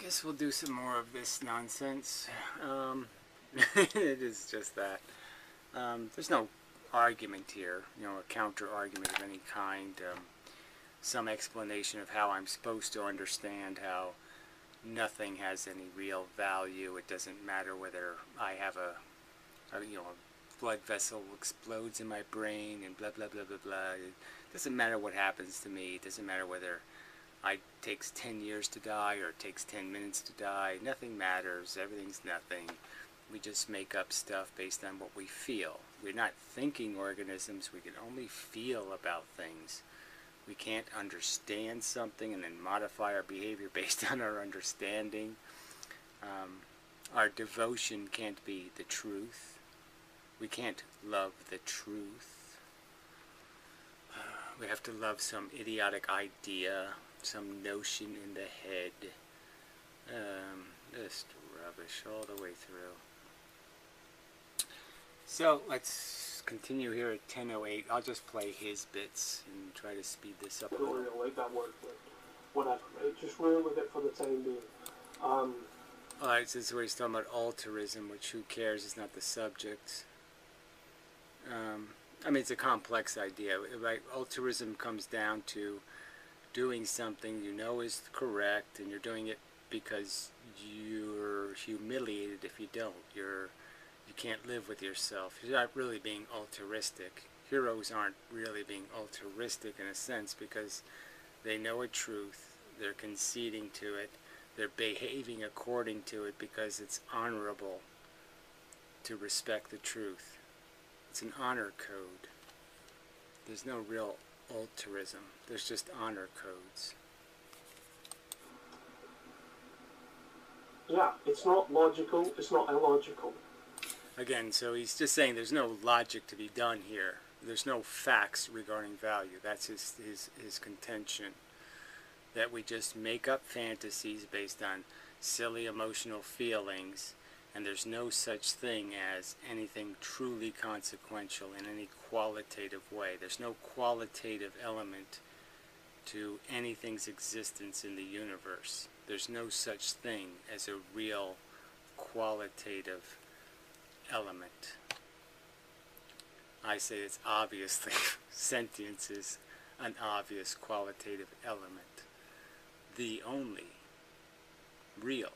guess we'll do some more of this nonsense. It is just that. There's no argument here, a counter argument of any kind. Some explanation of how I'm supposed to understand how nothing has any real value. It doesn't matter whether I have a blood vessel explodes in my brain and blah blah blah blah blah. It doesn't matter what happens to me. It doesn't matter whether it takes 10 years to die or it takes 10 minutes to die. Nothing matters. Everything's nothing. We just make up stuff based on what we feel. We're not thinking organisms. We can only feel about things. We can't understand something and then modify our behavior based on our understanding. Our devotion can't be the truth. We can't love the truth. We have to love some idiotic idea, some notion in the head. Just rubbish all the way through. So let's continue here at 10:08. I'll just play his bits and try to speed this up a little. I don't really like that word, but whatever, right? Just roll with it for the time being. Alright, so this is where he's talking about altruism, which who cares is not the subject. I mean, it's a complex idea, right? Altruism comes down to doing something you know is correct, and you're doing it because you're humiliated if you don't. You can't live with yourself. You're not really being altruistic. Heroes aren't really being altruistic in a sense because they know a truth, they're conceding to it, they're behaving according to it because it's honorable to respect the truth. It's an honor code. There's no real altruism. There's just honor codes. Yeah, it's not logical, it's not illogical. Again, so he's just saying there's no logic to be done here. There's no facts regarding value. That's his contention. That we just make up fantasies based on silly emotional feelings, and there's no such thing as anything truly consequential in any qualitative way. There's no qualitative element to anything's existence in the universe. There's no such thing as a real qualitative element. I say it's obviously sentience is an obvious qualitative element. The only real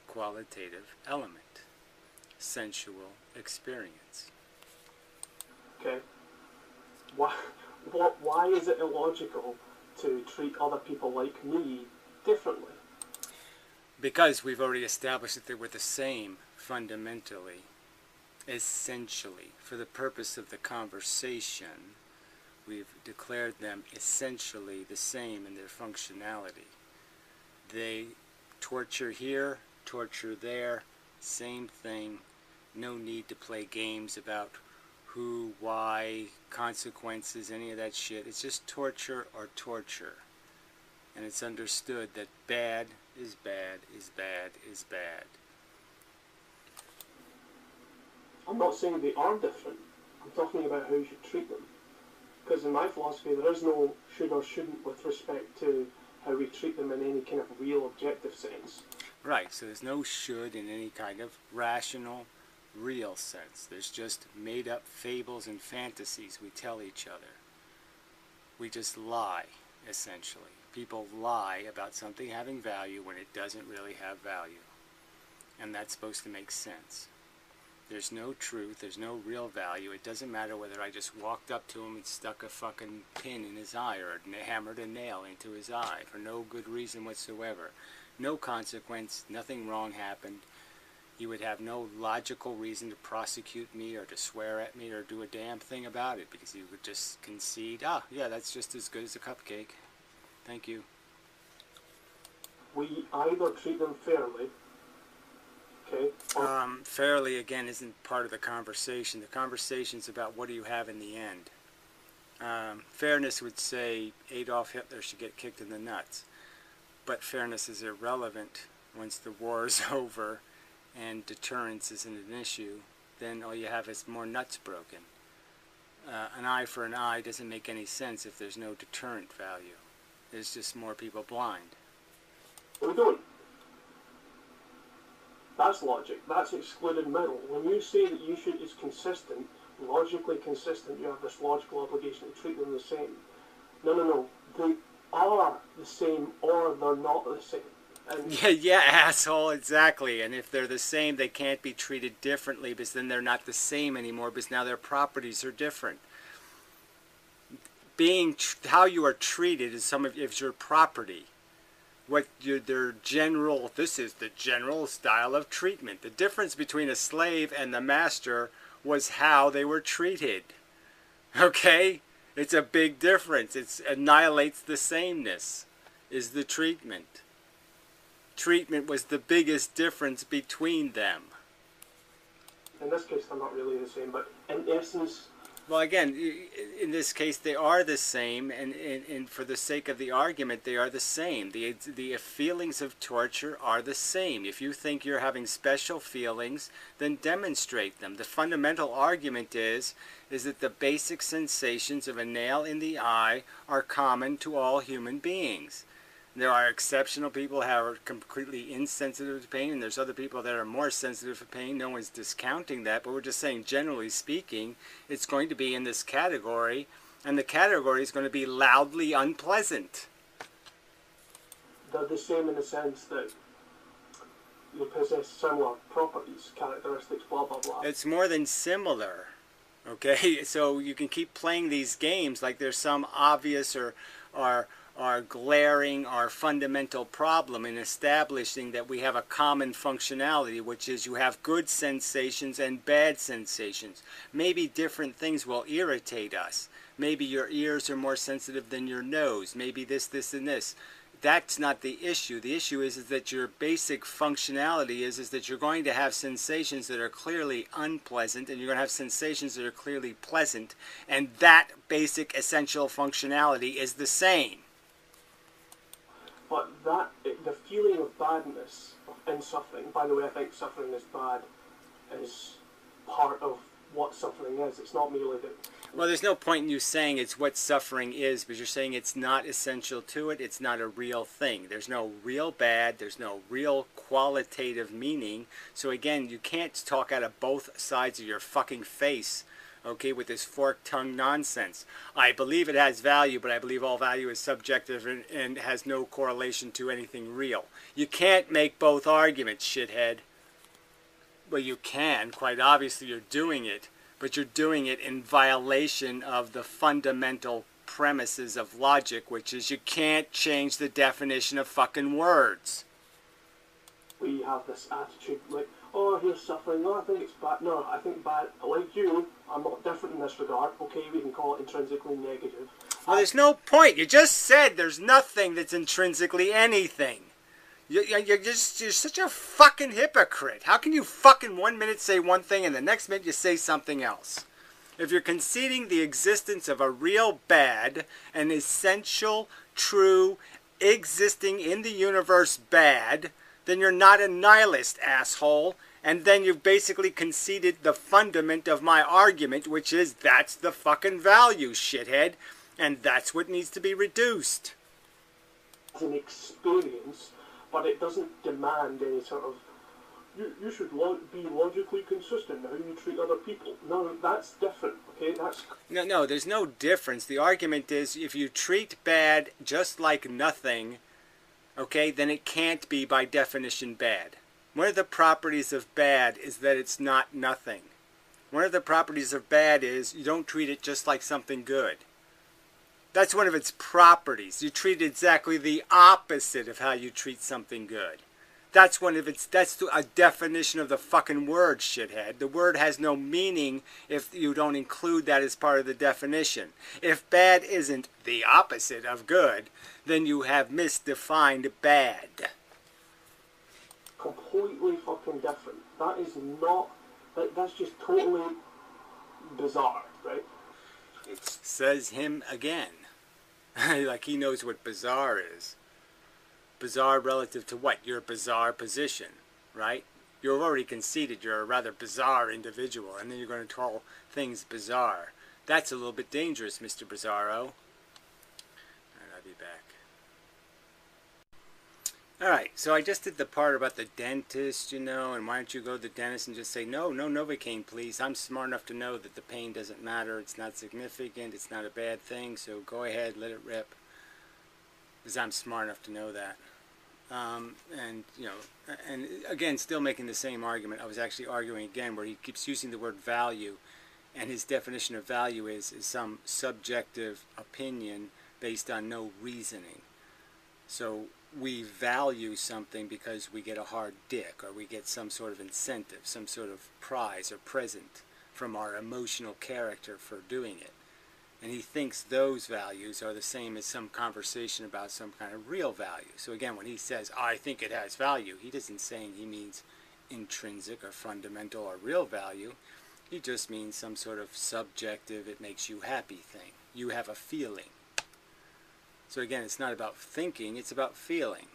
qualitative element. Sensual experience. Okay. Why is it illogical to treat other people like me differently? Because we've already established that they were the same fundamentally, essentially. For the purpose of the conversation, we've declared them essentially the same in their functionality. They torture here, torture there, same thing. No need to play games about who, why, consequences, any of that shit. It's just torture or torture. And it's understood that bad is bad is bad is bad. I'm not saying they are different. I'm talking about how you should treat them. Because in my philosophy, there is no should or shouldn't with respect to how we treat them in any kind of real objective sense. Right, so there's no should in any kind of rational, real sense. There's just made up fables and fantasies we tell each other. We just lie, essentially. People lie about something having value when it doesn't really have value. And that's supposed to make sense. There's no truth, there's no real value. It doesn't matter whether I just walked up to him and stuck a fucking pin in his eye or hammered a nail into his eye for no good reason whatsoever. No consequence, nothing wrong happened. He would have no logical reason to prosecute me or to swear at me or do a damn thing about it because he would just concede, yeah, that's just as good as a cupcake. Thank you. We either treat them fairly, okay? Fairly, again, isn't part of the conversation. The conversation's about what do you have in the end. Fairness would say Adolf Hitler should get kicked in the nuts. But fairness is irrelevant once the war is over and deterrence isn't an issue. Then all you have is more nuts broken. An eye for an eye doesn't make any sense if there's no deterrent value. There's just more people blind. We don't. That's logic. That's excluded middle. When you say that is consistent, logically consistent, you have this logical obligation to treat them the same. No, no, no. They are the same or they're not the same. And Yeah, asshole, exactly. And if they're the same, they can't be treated differently because then they're not the same anymore because now their properties are different. How you are treated is is your property. This is the general style of treatment. The difference between a slave and the master was how they were treated. Okay? It's a big difference. It annihilates the sameness, is the treatment. Treatment was the biggest difference between them. in this case, they're not really the same, but in essence... Well, again, in this case, they are the same, and for the sake of the argument, they are the same. The feelings of torture are the same. If you think you're having special feelings, then demonstrate them. The fundamental argument is that the basic sensations of a nail in the eye are common to all human beings. There are exceptional people who are completely insensitive to pain, and there's other people that are more sensitive to pain. No one's discounting that, but we're just saying, generally speaking, it's going to be in this category, and the category is going to be loudly unpleasant. They're the same in the sense that they possess similar properties, characteristics, blah, blah, blah. It's more than similar, okay? So you can keep playing these games like there's some obvious or glaring or fundamental problem in establishing that we have a common functionality, which is you have good sensations and bad sensations. Maybe different things will irritate us. Maybe your ears are more sensitive than your nose. Maybe this, and this. That's not the issue. The issue is that your basic functionality is that you're going to have sensations that are clearly unpleasant, and you're going to have sensations that are clearly pleasant, and that basic essential functionality is the same. But the feeling of badness in suffering, by the way, I think suffering is bad, is part of what suffering is. It's not merely that... Well, there's no point in you saying it's what suffering is, because you're saying it's not essential to it, it's not a real thing. There's no real bad, there's no real qualitative meaning. So again, you can't talk out of both sides of your fucking face, okay, with this fork-tongued nonsense. I believe it has value, but I believe all value is subjective and has no correlation to anything real. You can't make both arguments, shithead. Well, you can. Quite obviously you're doing it, but you're doing it in violation of the fundamental premises of logic, which is you can't change the definition of fucking words. We have this attitude like, oh, here's suffering, no, I think it's bad. No, I think bad. Like you, I'm not different in this regard. Okay, we can call it intrinsically negative. Well, there's no point. You just said there's nothing that's intrinsically anything. You're such a fucking hypocrite. How can you fucking 1 minute say one thing and the next minute you say something else? If you're conceding the existence of a real bad, an essential, true, existing in the universe bad, then you're not a nihilist, asshole. And then you've basically conceded the fundament of my argument, which is that's the fucking value, shithead. And that's what needs to be reduced. It's an experience, but it doesn't demand any sort of, you should be logically consistent in how you treat other people. No, that's different, okay? No, there's no difference. The argument is if you treat bad just like nothing, okay, then it can't be by definition bad. One of the properties of bad is that it's not nothing. One of the properties of bad is you don't treat it just like something good. That's one of its properties. You treat it exactly the opposite of how you treat something good. That's a definition of the fucking word, shithead. The word has no meaning if you don't include that as part of the definition. If bad isn't the opposite of good, then you have misdefined bad. Completely fucking different. That is not, that's just totally bizarre, right? It says him again. Like he knows what bizarre is. Bizarre relative to what? Your bizarre position, right? You've already conceded you're a rather bizarre individual, and then you're going to call things bizarre. That's a little bit dangerous, Mr. Bizarro. Alright, I'll be back. Alright, so I just did the part about the dentist, and why don't you go to the dentist and just say, no Novocaine, please. I'm smart enough to know that the pain doesn't matter, it's not significant, it's not a bad thing, so go ahead, let it rip. Because I'm smart enough to know that. And again, still making the same argument. I was actually arguing again where he keeps using the word value, and his definition of value is some subjective opinion based on no reasoning. So we value something because we get a hard dick, or we get some sort of incentive, some sort of prize or present from our emotional character for doing it. And he thinks those values are the same as some conversation about some kind of real value. So again, when he says, I think it has value, he isn't saying he means intrinsic or fundamental or real value. He just means some sort of subjective, it makes you happy thing. You have a feeling. So again, it's not about thinking, it's about feeling.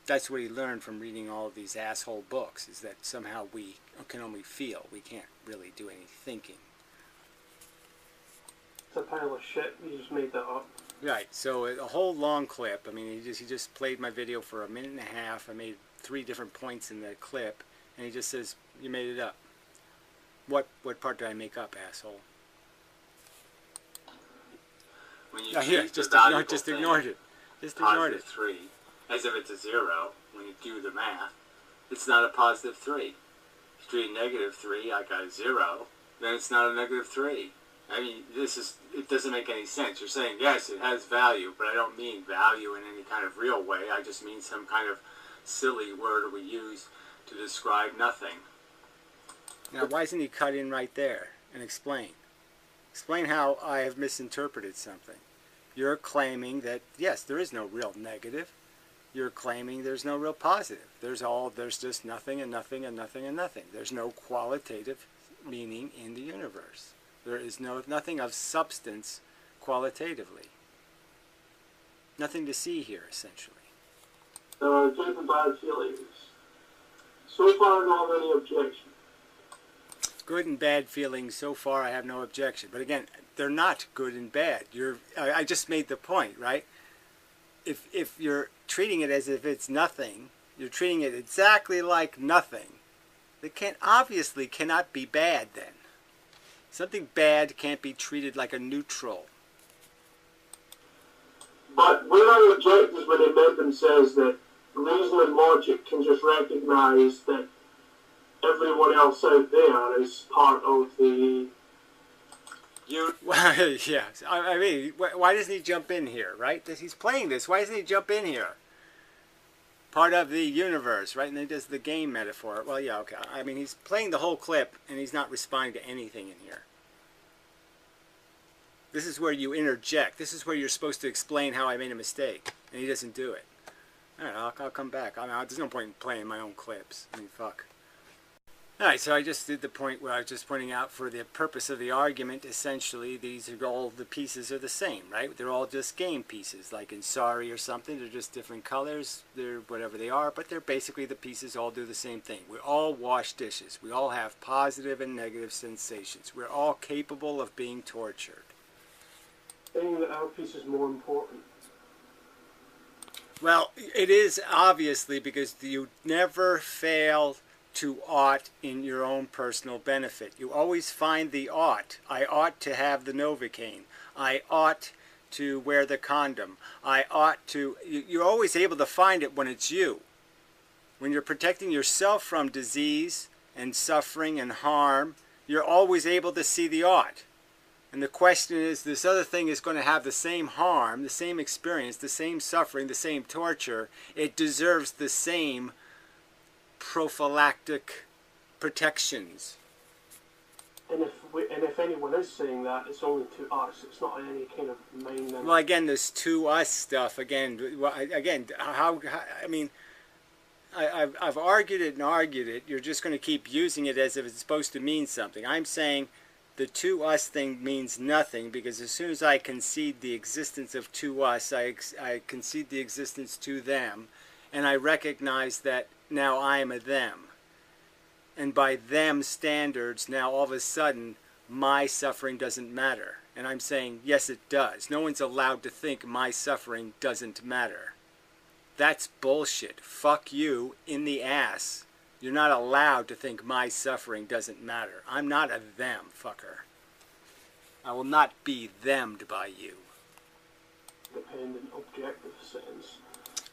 That's what he learned from reading all of these asshole books, is that somehow we can only feel. We can't really do any thinking. It's a pile of shit. You just made that up. Right, so a whole long clip. I mean, he just played my video for 1.5 minutes. I made 3 different points in the clip, and he just says, you made it up. What part did I make up, asshole? When you just ignored it. Just ignored it. 3, as if it's a 0, when you do the math, it's not a positive 3. If you treat negative 3 like a 0, then it's not a negative 3. I mean, it doesn't make any sense. You're saying, yes, it has value, but I don't mean value in any kind of real way. I just mean some kind of silly word we use to describe nothing. Now, why doesn't he cut in right there and explain? Explain how I have misinterpreted something. You're claiming that, yes, there is no real negative. You're claiming there's no real positive. There's just nothing and nothing and nothing and nothing. There's no qualitative meaning in the universe. There is nothing of substance qualitatively. Nothing to see here, essentially. There are good and bad feelings. So far, I don't have any objection. Good and bad feelings, so far I have no objection. But again, they're not good and bad. I just made the point, right? If you're treating it as if it's nothing, you're treating it exactly like nothing. It obviously cannot be bad then. Something bad can't be treated like a neutral. But where I object is when they make themselves that reason and logic can just recognise that everyone else out there is part of the... Yeah, I mean, why doesn't he jump in here, right? He's playing this. Why doesn't he jump in here? Part of the universe, right? And then he does the game metaphor. Well, yeah, okay. I mean, he's playing the whole clip, and he's not responding to anything in here. This is where you interject. This is where you're supposed to explain how I made a mistake, and he doesn't do it. All right, I'll come back. I mean, there's no point in playing my own clips. I mean, fuck. Alright, so I just did the point where I was just pointing out for the purpose of the argument, essentially, all the pieces are the same, right? They're all just game pieces, like in Sorry or something. They're just different colors, they're whatever they are, but they're basically the pieces all do the same thing. We all wash dishes. We all have positive and negative sensations. We're all capable of being tortured. I think that our piece is more important. Well, it is obviously because you never fail to ought in your own personal benefit. You always find the ought. I ought to have the Novocaine. I ought to wear the condom. I ought to... You're always able to find it when it's you. When you're protecting yourself from disease and suffering and harm, you're always able to see the ought. And the question is, this other thing is going to have the same harm, the same experience, the same suffering, the same torture. It deserves the same prophylactic protections. And if anyone is saying that, it's only to us. It's not any kind of mind. Well, again, this to us stuff. Again, I mean, I've argued it and argued it. You're just going to keep using it as if it's supposed to mean something. I'm saying the to us thing means nothing, because as soon as I concede the existence of to us, I concede the existence to them, and I recognize that now I am a them. And by them standards, now all of a sudden, my suffering doesn't matter. And I'm saying, yes, it does. No one's allowed to think my suffering doesn't matter. That's bullshit. Fuck you in the ass. You're not allowed to think my suffering doesn't matter. I'm not a them, fucker. I will not be themmed by you. Dependent objective sense.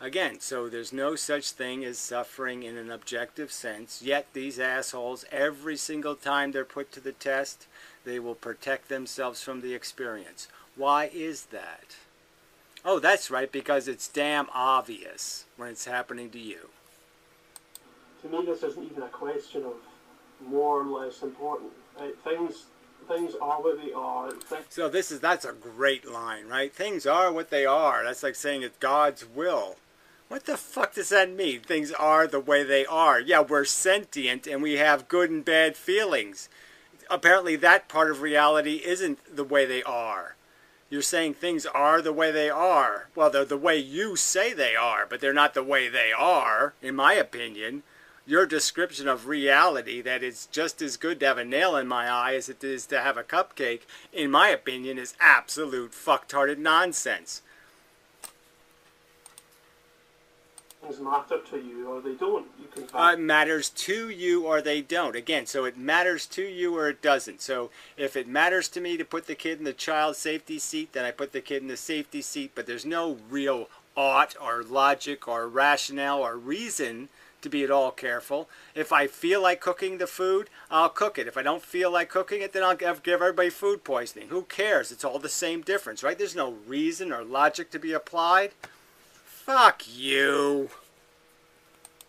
Again, so there's no such thing as suffering in an objective sense, yet these assholes, every single time they're put to the test, they will protect themselves from the experience. Why is that? Oh, that's right, because it's damn obvious when it's happening to you. To me, this isn't even a question of more or less important. Right? Things are what they are. So that's a great line, right? Things are what they are. That's like saying it's God's will. What the fuck does that mean? Things are the way they are. Yeah, we're sentient and we have good and bad feelings. Apparently that part of reality isn't the way they are. You're saying things are the way they are. Well, they're the way you say they are, but they're not the way they are, in my opinion. Your description of reality, that it's just as good to have a nail in my eye as it is to have a cupcake, in my opinion, is absolute fucktarded nonsense. Things matter to you or they don't. You can It matters to you or they don't. Again, so it matters to you or it doesn't. So if it matters to me to put the kid in the child safety seat, then I put the kid in the safety seat. But there's no real ought or logic or rationale or reason to be at all careful. If I feel like cooking the food, I'll cook it. If I don't feel like cooking it, then I'll give everybody food poisoning. Who cares? It's all the same difference, right? There's no reason or logic to be applied. Fuck you.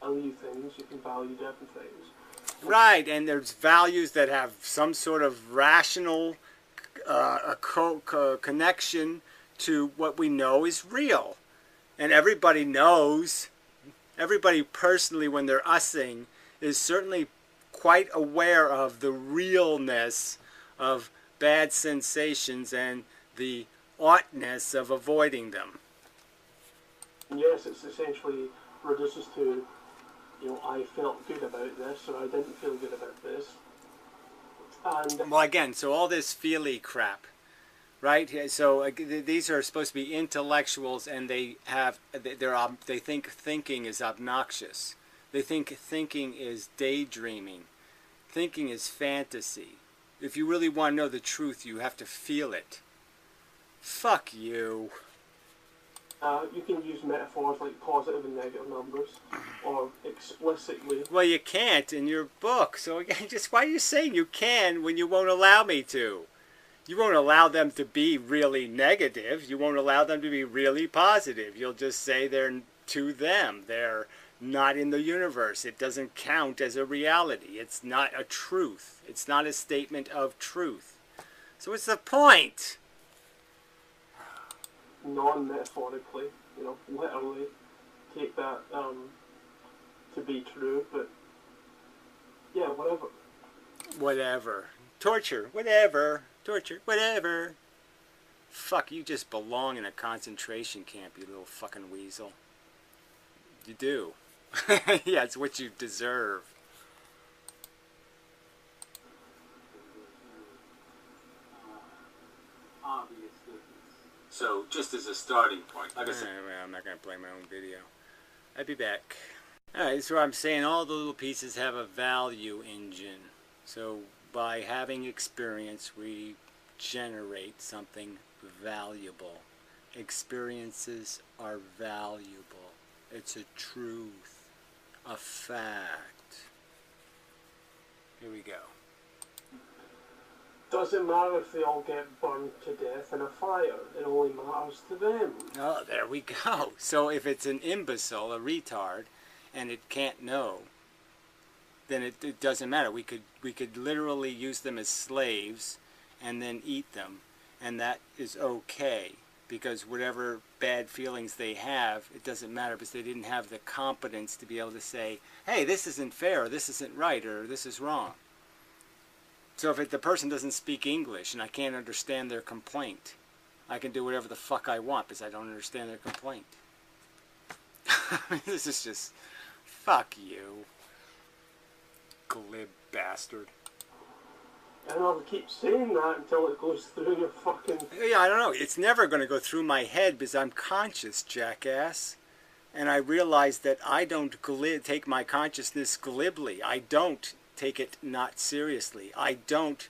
Value things, you can value different things. Right, and there's values that have some sort of rational connection to what we know is real. And everybody knows, everybody personally when they're ussing is certainly quite aware of the realness of bad sensations and the oughtness of avoiding them. And yes, it's essentially reduces to, I felt good about this, or I didn't feel good about this. And well, again, so all this feely crap, right? So these are supposed to be intellectuals, and they think thinking is obnoxious. They think thinking is daydreaming. Thinking is fantasy. If you really want to know the truth, you have to feel it. Fuck you. You can use metaphors like positive and negative numbers, or explicitly. Well, you can't in your book. So again, just why are you saying you can when you won't allow me to? You won't allow them to be really negative. You won't allow them to be really positive. You'll just say they're to them. They're not in the universe. It doesn't count as a reality. It's not a truth. It's not a statement of truth. So what's the point? Non-metaphorically, literally take that to be true, but yeah, whatever. Whatever. Torture. Whatever. Torture. Whatever. Fuck, you just belong in a concentration camp, you little fucking weasel. You do. Yeah, it's what you deserve. So, just as a starting point, like I said, Well, I'm not going to play my own video. I'll be back. Alright, so I'm saying all the little pieces have a value engine. So, by having experience, we generate something valuable. Experiences are valuable. It's a truth. A fact. Here we go. Doesn't matter if they all get burned to death in a fire. It only matters to them. Oh, there we go. So if it's an imbecile, a retard, and it can't know, then it doesn't matter. We could literally use them as slaves and then eat them, and that is okay, because whatever bad feelings they have, it doesn't matter, because they didn't have the competence to be able to say, hey, this isn't fair, or this isn't right, or this is wrong. So if the person doesn't speak English and I can't understand their complaint, I can do whatever the fuck I want because I don't understand their complaint. This is just, fuck you, glib bastard. And I'll keep saying that until it goes through your fucking... Yeah, I don't know. It's never going to go through my head because I'm conscious, jackass. And I realize that I don't take my consciousness glibly. I don't take it not seriously. I don't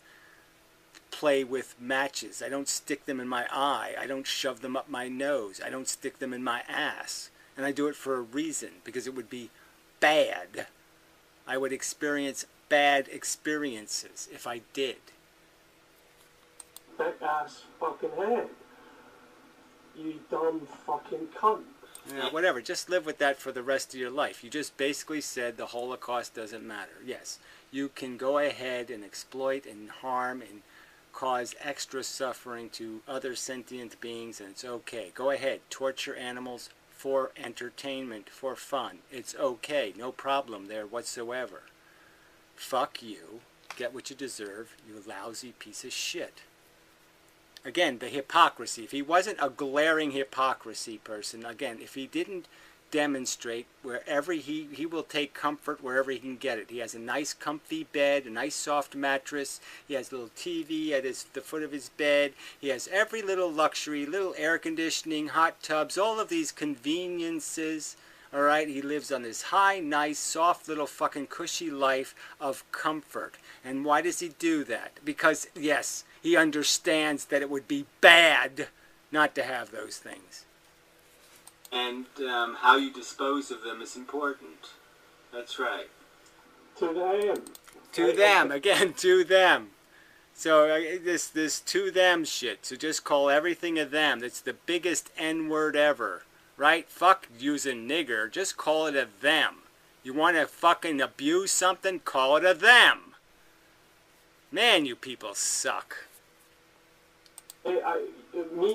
play with matches. I don't stick them in my eye. I don't shove them up my nose. I don't stick them in my ass. And I do it for a reason, because it would be bad. I would experience bad experiences if I did. Big ass fucking head. You dumb fucking cunt. Yeah, whatever. Just live with that for the rest of your life. You just basically said the Holocaust doesn't matter. Yes, you can go ahead and exploit and harm and cause extra suffering to other sentient beings, and it's okay. Go ahead. Torture animals for entertainment, for fun. It's okay. No problem there whatsoever. Fuck you. Get what you deserve, you lousy piece of shit. Again, the hypocrisy. If he wasn't a glaring hypocrisy person, again, if he didn't demonstrate wherever he will take comfort wherever he can get it. He has a nice comfy bed, a nice soft mattress. He has a little TV at the foot of his bed. He has every little luxury, little air conditioning, hot tubs, all of these conveniences. All right, he lives on this high, nice, soft little fucking cushy life of comfort. And why does he do that? Because, yes, he understands that it would be bad not to have those things. And how you dispose of them is important. That's right. To them. To them. Again, to them. So this to them shit. So just call everything a them. That's the biggest N-word ever. Right? Fuck using nigger. Just call it a them. You want to fucking abuse something? Call it a them. Man, you people suck. Me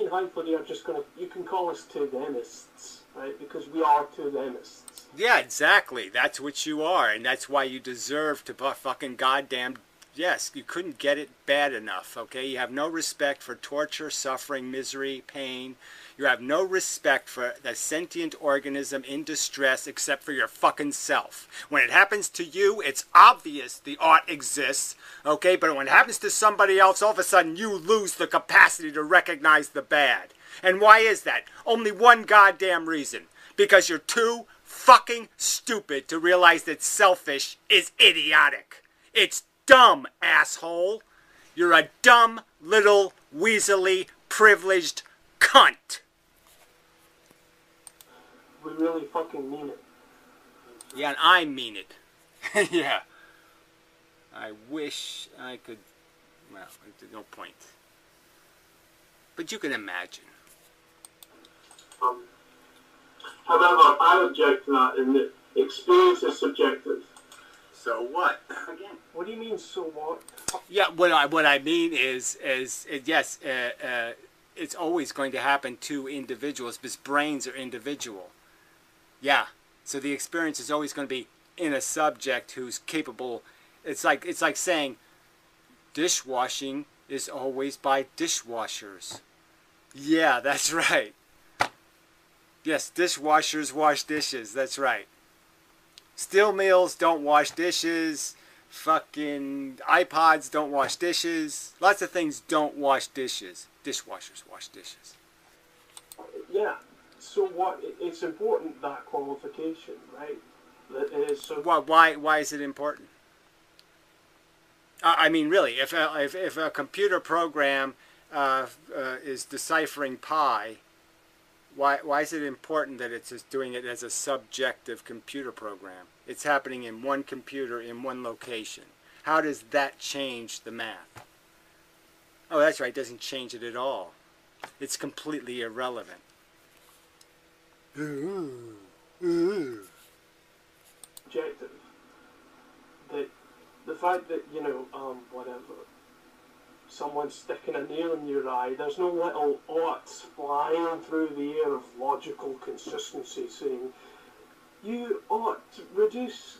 and Heinfley are just going to... You can call us to-themists, right? Because we are to-themists. Yeah, exactly. That's what you are. And that's why you deserve to fucking goddamn... Yes, you couldn't get it bad enough, okay? You have no respect for torture, suffering, misery, pain. You have no respect for the sentient organism in distress except for your fucking self. When it happens to you, it's obvious the ought exists, okay? But when it happens to somebody else, all of a sudden you lose the capacity to recognize the bad. And why is that? Only one goddamn reason. Because you're too fucking stupid to realize that selfish is idiotic. It's dumb, asshole. You're a dumb, little, weaselly, privileged cunt. We really fucking mean it. Yeah, and I mean it. Yeah. I wish I could... Well, there's no point. But you can imagine. However, I object to that in that experience is subjective. So what? Again. What do you mean, so what? Yeah, what I mean is yes, it's always going to happen to individuals because brains are individual. Yeah, so the experience is always going to be in a subject who's capable. It's like saying dishwashing is always by dishwashers. Yeah, that's right. Yes, dishwashers wash dishes. That's right. Steel mills don't wash dishes. Fucking iPods don't wash dishes. Lots of things don't wash dishes. Dishwashers wash dishes. Yeah. So what? It's important, that qualification, right? That it is so. Why is it important? I mean, really, if a computer program is deciphering pi, why is it important that it's just doing it as a subjective computer program? It's happening in one computer in one location. How does that change the math? Oh, that's right. It doesn't change it at all. It's completely irrelevant. Objective. That the fact that, whatever, someone's sticking a nail in your eye, there's no little oughts flying through the air of logical consistency saying, you ought to reduce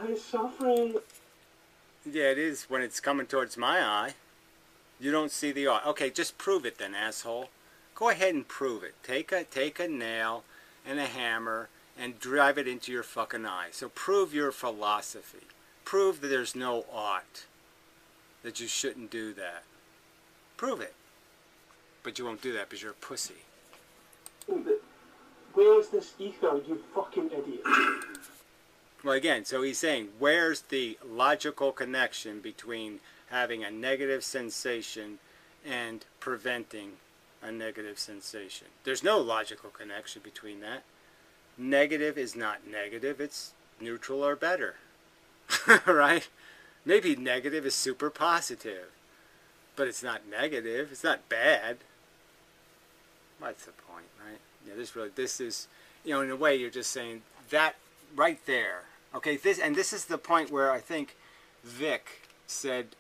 his suffering. Yeah, it is when it's coming towards my eye. You don't see the ought. Okay, just prove it then, asshole. Go ahead and prove it. Take a nail and a hammer and drive it into your fucking eye. So prove your philosophy. Prove that there's no ought. that you shouldn't do that. Prove it. But you won't do that because you're a pussy. Where's this ether, you fucking idiot? Well, again, so he's saying, where's the logical connection between having a negative sensation and preventing a negative sensation? There's no logical connection between that. Negative is not negative, it's neutral or better. Right? Maybe negative is super positive, but it's not negative, it's not bad. What's the point, right? Yeah, this is, you know, in a way you're just saying that right there. Okay, this is the point where I think Vic said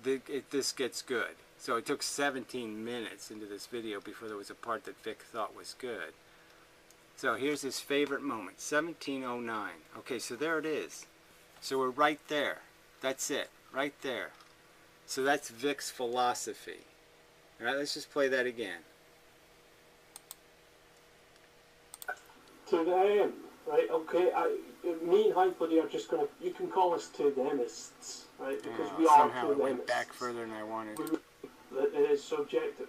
this gets good. So it took 17 minutes into this video before there was a part that Vic thought was good. So here's his favorite moment, 1709. Okay, so there it is. So we're right there. That's it, right there. So that's Vic's philosophy. All right, let's just play that again. To them, right? Okay, me and Hypody are just gonna. You can call us to themists, right? Because we are somehow to it went themists. back further than I wanted. It is subjective.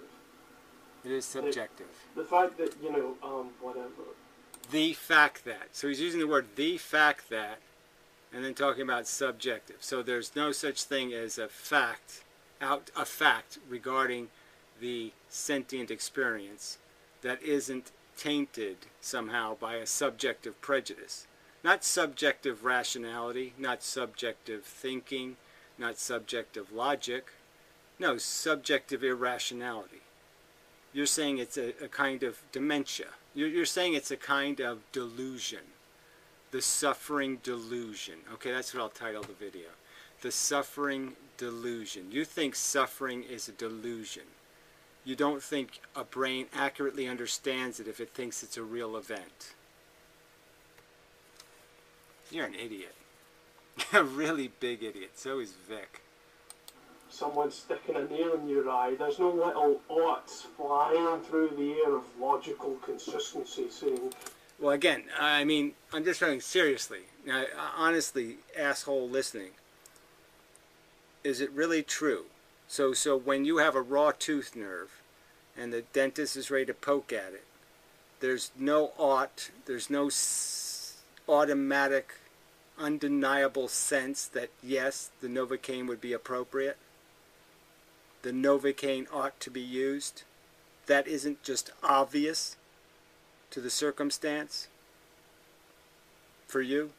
It is subjective. The fact that, you know, whatever. The fact that. So he's using the word the fact that, and then talking about subjective. So there's no such thing as a fact regarding the sentient experience that isn't tainted somehow by a subjective prejudice. Not subjective rationality, not subjective thinking, not subjective logic. No, subjective irrationality. You're saying it's a kind of dementia. You're saying it's a kind of delusion. The suffering delusion. Okay, that's what I'll title the video. The suffering delusion. You think suffering is a delusion. You don't think a brain accurately understands it if it thinks it's a real event. You're an idiot. A really big idiot. So is Vic. Someone sticking a nail in your eye. There's no little oughts flying through the air of logical consistency saying... Well, again, I mean, I'm just saying seriously. Now, honestly, asshole listening, is it really true? So when you have a raw tooth nerve and the dentist is ready to poke at it, there's no ought, there's no automatic, undeniable sense that, yes, the Novocaine would be appropriate. The Novocaine ought to be used. That isn't just obvious to the circumstance for you.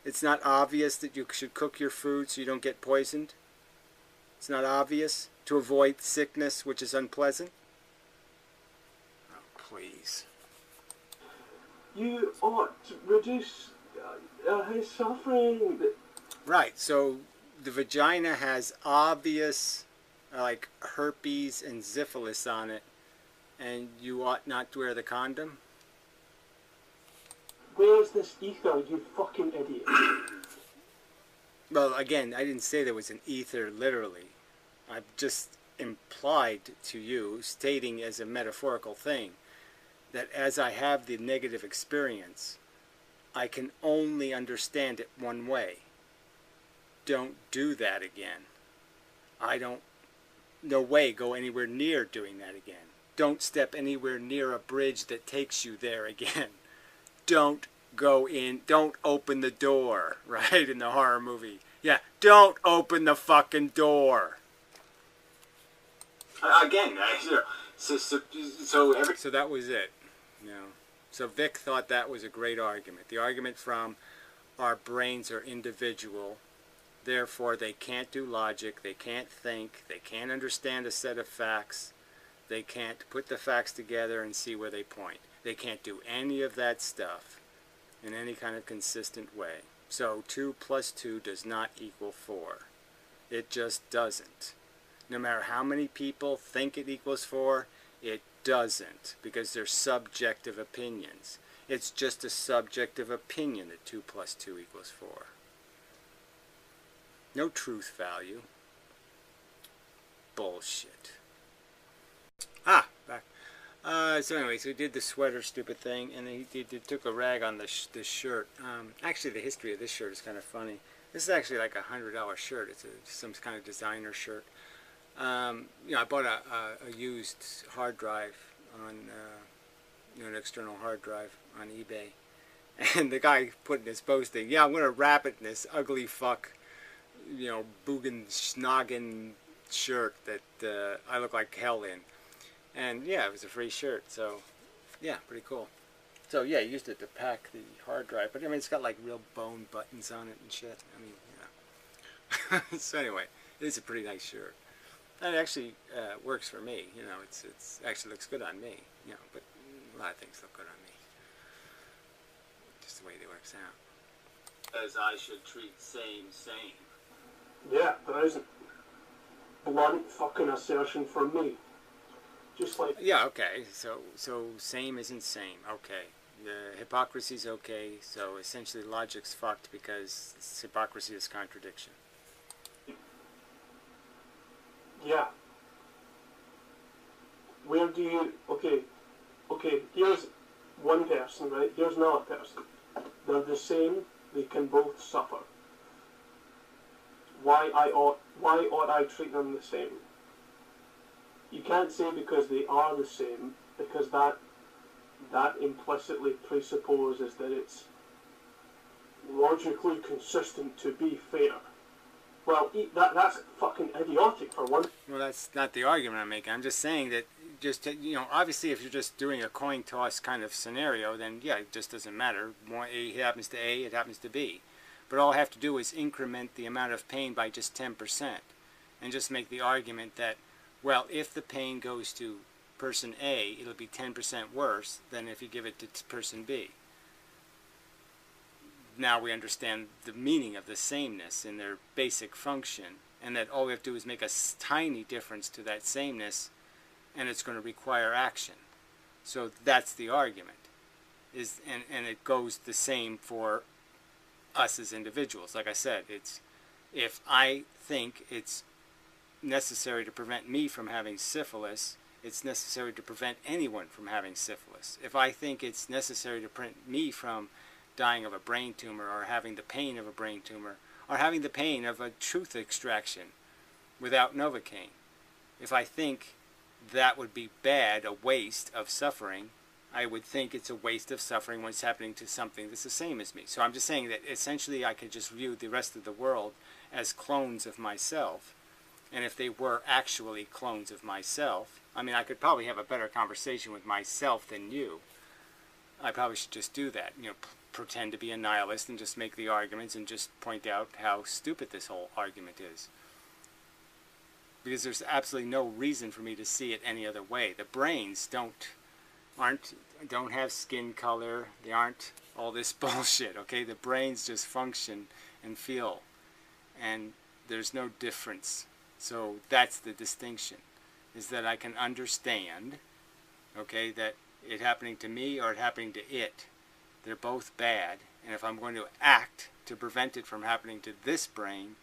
It's not obvious that you should cook your food so you don't get poisoned. It's not obvious to avoid sickness, which is unpleasant. Oh, please. You ought to reduce his suffering. Right, so the vagina has obvious, like, herpes and syphilis on it, and you ought not to wear the condom? Where's this ether, you fucking idiot? Well, again, I didn't say there was an ether literally. I've just implied to you, stating as a metaphorical thing, that as I have the negative experience, I can only understand it one way. Don't do that again. I don't, no way, go anywhere near doing that again. Don't step anywhere near a bridge that takes you there again. Don't go in, don't open the door, right, in the horror movie. Yeah, don't open the fucking door. Again, so that was it. You know, so Vic thought that was a great argument. The argument from our brains are individual, therefore they can't do logic, they can't think, they can't understand a set of facts, they can't put the facts together and see where they point. They can't do any of that stuff in any kind of consistent way. So 2 + 2 does not equal 4. It just doesn't. No matter how many people think it equals 4, it doesn't, because they're subjective opinions. It's just a subjective opinion that 2 + 2 equals 4. No truth value. Bullshit. Back. So anyway, so he did the sweater stupid thing, and then he took a rag on this shirt. Actually, the history of this shirt is kind of funny. This is actually like $100 shirt. It's some kind of designer shirt. You know, I bought a used hard drive on, you know, an external hard drive on eBay. And the guy put in his posting, yeah, I'm going to wrap it in this ugly fuck, you know, Boogan Schnoggin shirt that I look like hell in. And yeah, it was a free shirt, so yeah, pretty cool. So yeah, I used it to pack the hard drive, but I mean, it's got like real bone buttons on it and shit. I mean, you know. So anyway, it is a pretty nice shirt. And it actually works for me, you know, it's actually looks good on me, you know, but a lot of things look good on me. Just the way it works out. As I should treat same. Yeah, there isn't. Blunt fucking assertion from me. Just like... Yeah, okay, so same isn't same, okay. The hypocrisy's okay, so essentially logic's fucked because hypocrisy is contradiction. Yeah. Where do you... Okay, here's one person, right? Here's another person. They're the same, they can both suffer. Why ought I treat them the same? You can't say because they are the same, because that implicitly presupposes that it's logically consistent to be fair. Well, that's fucking idiotic for one. Well, that's not the argument I'm making. I'm just saying that, just you know, obviously if you're just doing a coin toss kind of scenario, then yeah, it just doesn't matter. It happens to A, it happens to B. But all I have to do is increment the amount of pain by just 10%, and just make the argument that, well, if the pain goes to person A, it'll be 10% worse than if you give it to person B. Now we understand the meaning of the sameness in their basic function, and that all we have to do is make a tiny difference to that sameness, and it's going to require action. So that's the argument. And it goes the same for us as individuals. Like I said, it's if I think it's necessary to prevent me from having syphilis, it's necessary to prevent anyone from having syphilis. If I think it's necessary to prevent me from dying of a brain tumor, or having the pain of a brain tumor, or having the pain of a tooth extraction without Novocaine, if I think that would be bad, a waste of suffering, I would think it's a waste of suffering when it's happening to something that's the same as me. So I'm just saying that essentially I could just view the rest of the world as clones of myself. And if they were actually clones of myself, I mean, I could probably have a better conversation with myself than you. I probably should just do that, you know, pretend to be a nihilist and just make the arguments and just point out how stupid this whole argument is. Because there's absolutely no reason for me to see it any other way. The brains don't have skin color. They aren't all this bullshit, okay? The brains just function and feel, and there's no difference. So that's the distinction, is that I can understand, okay, that it happening to me or it happening to it, they're both bad, and if I'm going to act to prevent it from happening to this brain,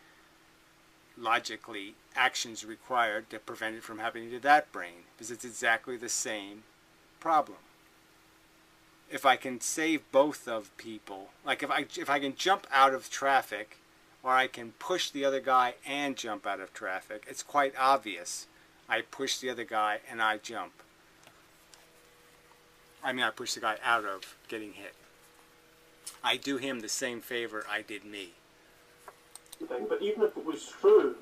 logically, actions required to prevent it from happening to that brain, because it's exactly the same problem. If I can save both of people, like if I can jump out of traffic, or I can push the other guy and jump out of traffic, it's quite obvious. I push the other guy and I jump. I mean, I push the guy out of getting hit. I do him the same favor I did me. But even if it was true,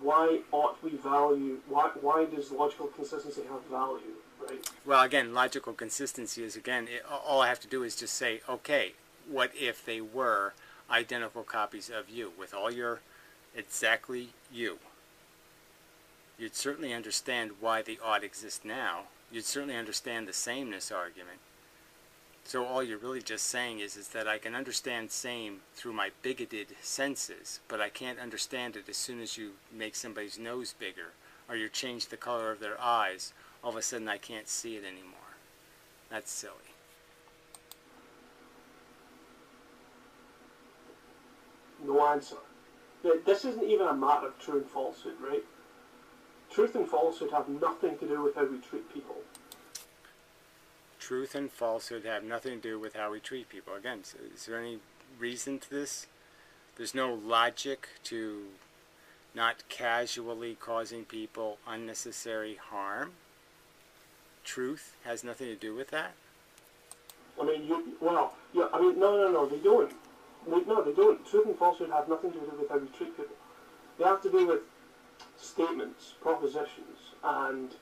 why ought we value, why does logical consistency have value, right? Well, again, logical consistency is, again, all I have to do is just say, okay, what if they were identical copies of you, with all your exactly you? You'd certainly understand why the odd exists now. You'd certainly understand the sameness argument. So all you're really just saying is that I can understand same through my bigoted senses, but I can't understand it as soon as you make somebody's nose bigger, or you change the color of their eyes. All of a sudden I can't see it anymore. That's silly. No answer. This isn't even a matter of true and falsehood, right? Truth and falsehood have nothing to do with how we treat people. Truth and falsehood have nothing to do with how we treat people. Again, is there any reason to this? There's no logic to not casually causing people unnecessary harm. Truth has nothing to do with that. I mean, no, they don't. No, they don't. Truth and falsehood have nothing to do with how we treat people. They have to do with statements, propositions, and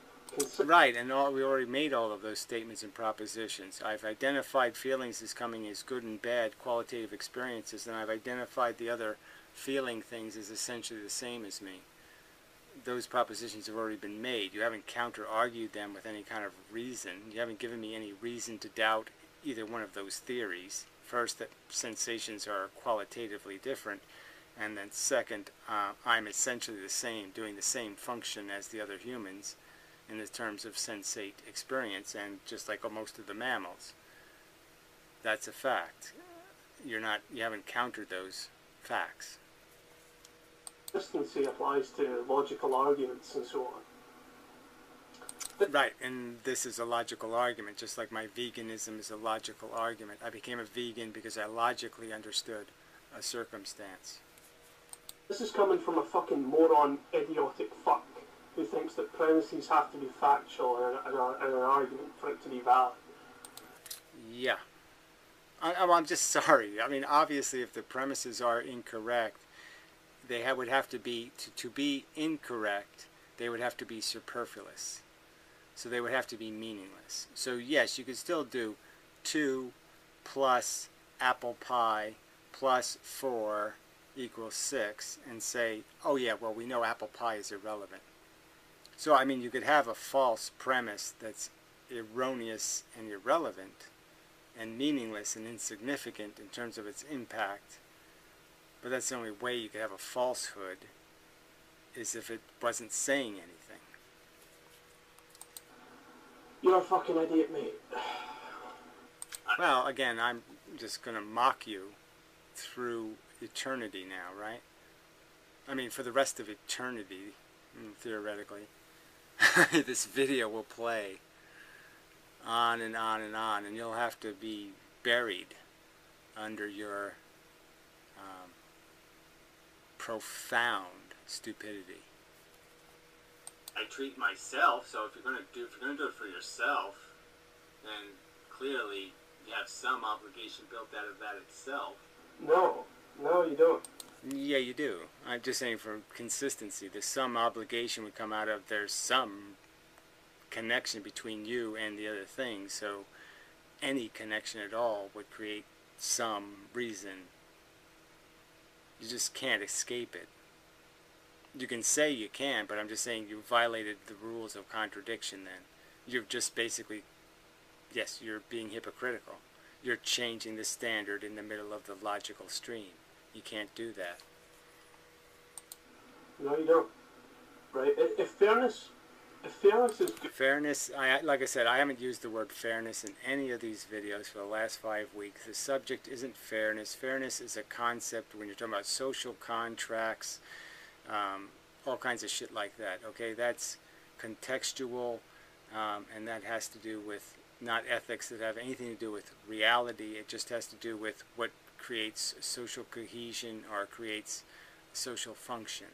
right, and we already made all of those statements and propositions. I've identified feelings as coming as good and bad qualitative experiences, and I've identified the other feeling things as essentially the same as me. Those propositions have already been made. You haven't counter-argued them with any kind of reason. You haven't given me any reason to doubt either one of those theories. First, that sensations are qualitatively different, and then second, I'm essentially the same, doing the same function as the other humans in the terms of sensate experience, and just like most of the mammals. That's a fact. You haven't countered those facts. Consistency applies to logical arguments and so on. Right, and this is a logical argument, just like my veganism is a logical argument. I became a vegan because I logically understood a circumstance. This is coming from a fucking moron, idiotic fuck who thinks that premises have to be factual in an argument for it to be valid. Yeah. I'm just sorry. I mean, obviously, if the premises are incorrect, they would have to be, to be incorrect, they would have to be superfluous. So they would have to be meaningless. So yes, you could still do 2 plus apple pie plus 4 equals 6 and say, oh yeah, well, we know apple pie is irrelevant. So, I mean, you could have a false premise that's erroneous and irrelevant and meaningless and insignificant in terms of its impact. But that's the only way you could have a falsehood, is if it wasn't saying anything. You're a fucking idiot, mate. Well, again, I'm just going to mock you through eternity now, right? I mean, for the rest of eternity, theoretically. This video will play on and on and on, and you'll have to be buried under your profound stupidity. I treat myself, so if you're gonna do it for yourself, then clearly you have some obligation built out of that itself. No, you don't. Yeah, you do. I'm just saying for consistency, there's some obligation would come out of there's some connection between you and the other thing, so any connection at all would create some reason. You just can't escape it. You can say you can, but I'm just saying you violated the rules of contradiction then. You've just basically, yes, you're being hypocritical. You're changing the standard in the middle of the logical stream. You can't do that. No, you don't. Right? If fairness is good. Fairness, like I said, I haven't used the word fairness in any of these videos for the last 5 weeks. The subject isn't fairness. Fairness is a concept when you're talking about social contracts, all kinds of shit like that. Okay, that's contextual, and that has to do with not ethics that have anything to do with reality. It just has to do with what creates social cohesion or creates social function.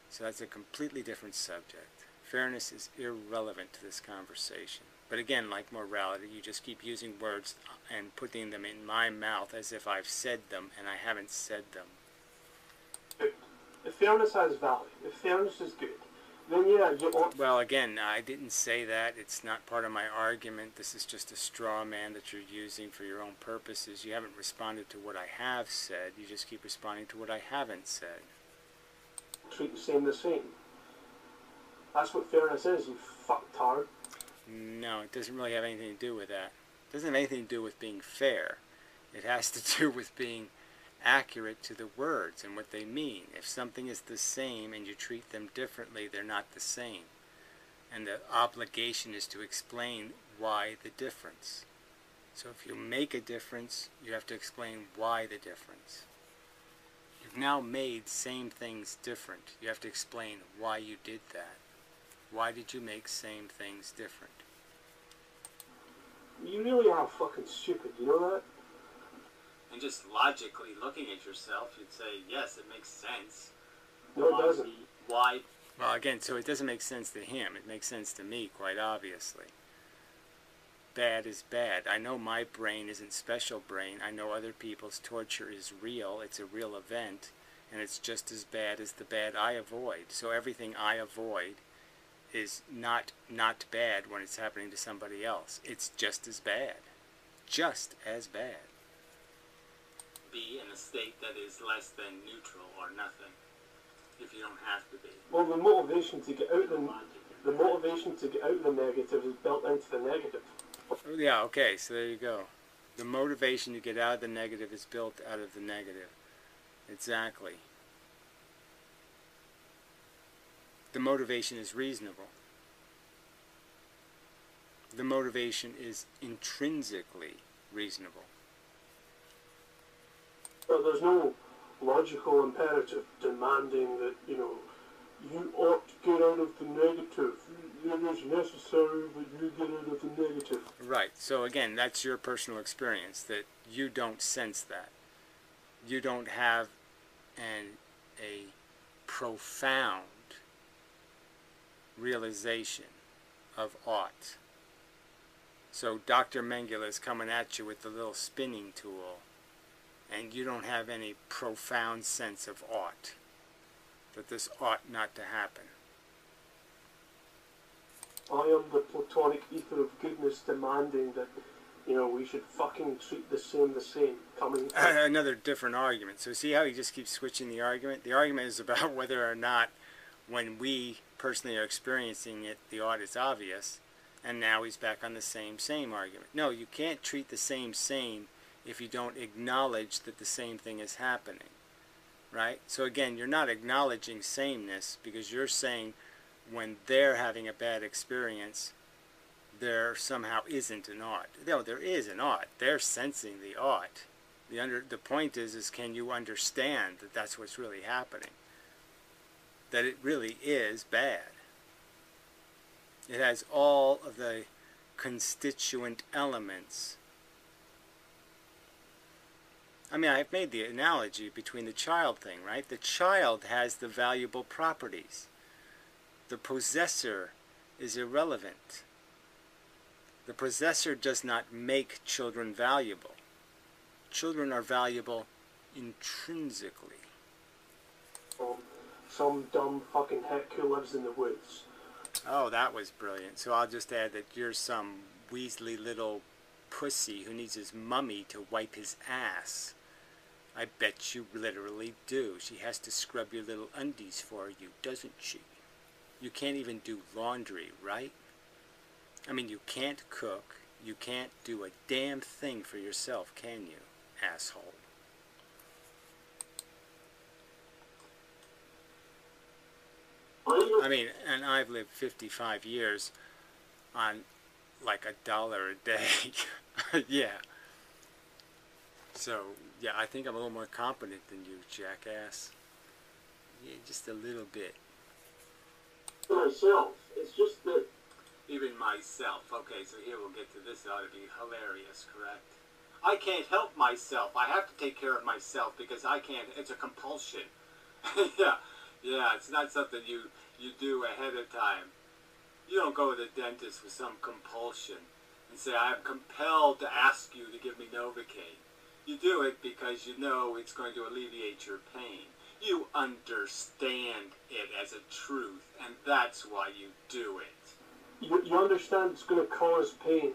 So that's a completely different subject. Fairness is irrelevant to this conversation. But again, like morality, you just keep using words and putting them in my mouth as if I've said them, and I haven't said them. If fairness has value, if fairness is good, then yeah, you ought... Well, again, I didn't say that. It's not part of my argument. This is just a straw man that you're using for your own purposes. You haven't responded to what I have said. You just keep responding to what I haven't said. Treat the same the same. That's what fairness is, you fucktard. No, it doesn't really have anything to do with that. It doesn't have anything to do with being fair. It has to do with being accurate to the words and what they mean. If something is the same and you treat them differently, they're not the same. And the obligation is to explain why the difference. So if you make a difference, you have to explain why the difference. You've now made same things different. You have to explain why you did that. Why did you make same things different? You really are fucking stupid, you know that? And just logically looking at yourself, you'd say, yes, it makes sense. No, it doesn't. Why? Well, again, so it doesn't make sense to him. It makes sense to me, quite obviously. Bad is bad. I know my brain isn't special brain. I know other people's torture is real. It's a real event. And it's just as bad as the bad I avoid. So everything I avoid is not bad when it's happening to somebody else. It's just as bad. Just as bad. Be in a state that is less than neutral or nothing, if you don't have to be. Well, the motivation to get out of the negative is built into the negative. Yeah, okay, so there you go. The motivation to get out of the negative is built out of the negative. Exactly. The motivation is reasonable. The motivation is intrinsically reasonable. But there's no logical imperative demanding that, you ought to get out of the negative. It is necessary that you get out of the negative. Right, so again, that's your personal experience, that you don't sense that. You don't have a profound realization of ought. So Dr. Mengele is coming at you with the little spinning tool, and you don't have any profound sense of ought, that this ought not to happen. I am the platonic ether of goodness demanding that, we should fucking treat the same. Coming Another different argument. So see how he just keeps switching the argument? The argument is about whether or not, when we personally are experiencing it, the ought is obvious, and now he's back on the same argument. No, you can't treat the same if you don't acknowledge that the same thing is happening, right? So again, you're not acknowledging sameness, because you're saying when they're having a bad experience, there somehow isn't an ought. No, there is an ought. They're sensing the ought. The point is can you understand that that's what's really happening? That it really is bad. It has all of the constituent elements. I mean, I've made the analogy between the child thing, right? The child has the valuable properties. The possessor is irrelevant. The possessor does not make children valuable. Children are valuable intrinsically. Some dumb fucking heck who lives in the woods. Oh, that was brilliant. So I'll just add that you're some weaselly little pussy who needs his mummy to wipe his ass. I bet you literally do. She has to scrub your little undies for you, doesn't she? You can't even do laundry, right? I mean, you can't cook. You can't do a damn thing for yourself, can you, asshole? I mean, and I've lived 55 years on like $1 a day. Yeah. So, yeah, I think I'm a little more competent than you, jackass. Yeah, just a little bit. Myself, it's just that... Even myself. Okay, so here we'll get to this. It ought to be hilarious, correct? I can't help myself. I have to take care of myself because I can't. It's a compulsion. Yeah, it's not something you do ahead of time. You don't go to the dentist with some compulsion and say, I am compelled to ask you to give me Novocaine. You do it because you know it's going to alleviate your pain. You understand it as a truth, and that's why you do it. You understand it's going to cause pain,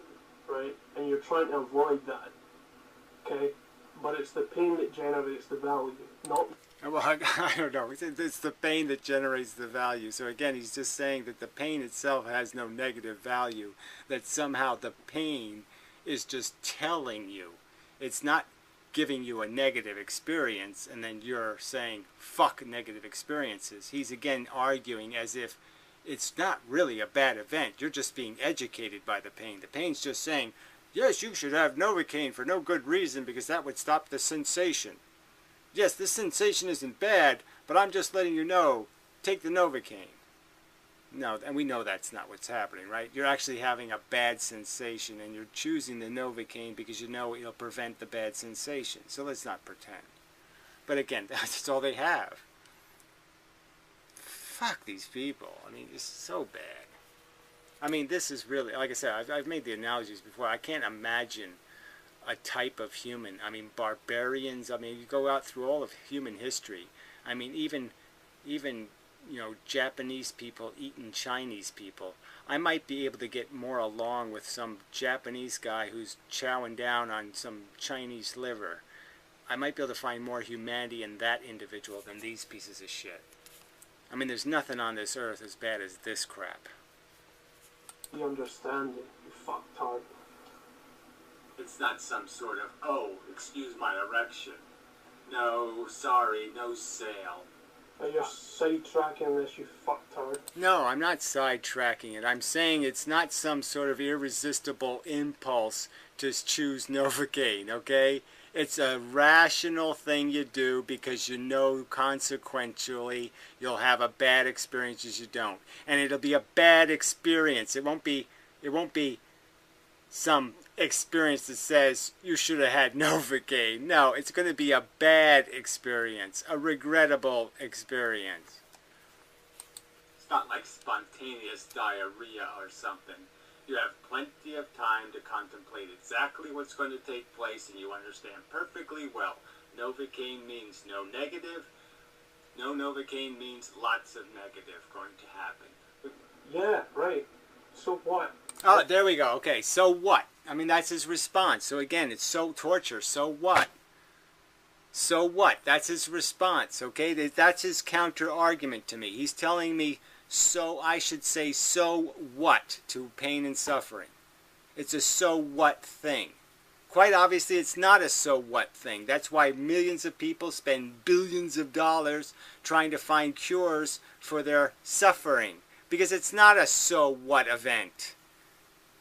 right? And you're trying to avoid that, okay? But it's the pain that generates the value, not... Well, I don't know. It's the pain that generates the value. So again, he's just saying that the pain itself has no negative value. That somehow the pain is just telling you. It's not giving you a negative experience and then you're saying, fuck negative experiences. He's again arguing as if it's not really a bad event. You're just being educated by the pain. The pain's just saying, yes, you should have Novocaine for no good reason because that would stop the sensation. Yes, this sensation isn't bad, but I'm just letting you know, take the Novocaine. No, and we know that's not what's happening, right? You're actually having a bad sensation, and you're choosing the Novocaine because you know it'll prevent the bad sensation. So let's not pretend. But again, that's all they have. Fuck these people. I mean, it's so bad. I mean, this is really, like I said, I've made the analogies before. I can't imagine a type of human. I mean, barbarians. I mean, you go out through all of human history. I mean, even you know, Japanese people eating Chinese people. I might be able to get more along with some Japanese guy who's chowing down on some Chinese liver. I might be able to find more humanity in that individual than these pieces of shit. I mean, there's nothing on this earth as bad as this crap. You understand it, you fucktard. It's not some sort of, oh, excuse my erection. No, sorry, no sale. You're sidetracking this, you fucktard. No, I'm not sidetracking it. I'm saying it's not some sort of irresistible impulse to choose Novocaine, okay? It's a rational thing you do because you know consequentially you'll have a bad experience as you don't. And it'll be a bad experience. It won't be some experience that says you should have had Novocaine. No, it's going to be a bad experience, a regrettable experience. It's not like spontaneous diarrhea or something. You have plenty of time to contemplate exactly what's going to take place, and you understand perfectly well. Novocaine means no negative. No Novocaine means lots of negative going to happen. Yeah, right. So what? Oh, there we go. Okay, so what? I mean, that's his response. So again, it's so torture. So what? So what? That's his response, okay? That's his counter-argument to me. He's telling me, so I should say, so what to pain and suffering. It's a so what thing. Quite obviously, it's not a so what thing. That's why millions of people spend billions of dollars trying to find cures for their suffering. Because it's not a so what event.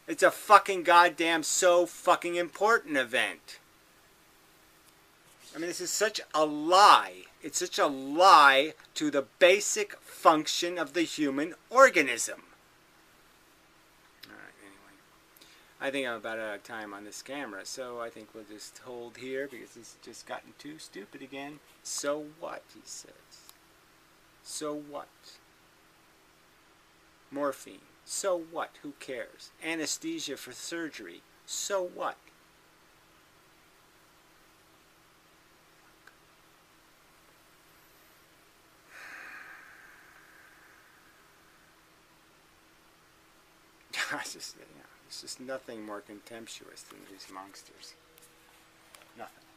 It's a fucking goddamn so fucking important event. I mean, this is such a lie. It's such a lie to the basic function of the human organism. Alright, anyway. I think I'm about out of time on this camera, so I think we'll just hold here because it's just gotten too stupid again. So what, he says. So what? Morphine. So what? Who cares? Anesthesia for surgery. So what? It's just nothing more contemptuous than these monsters. Nothing.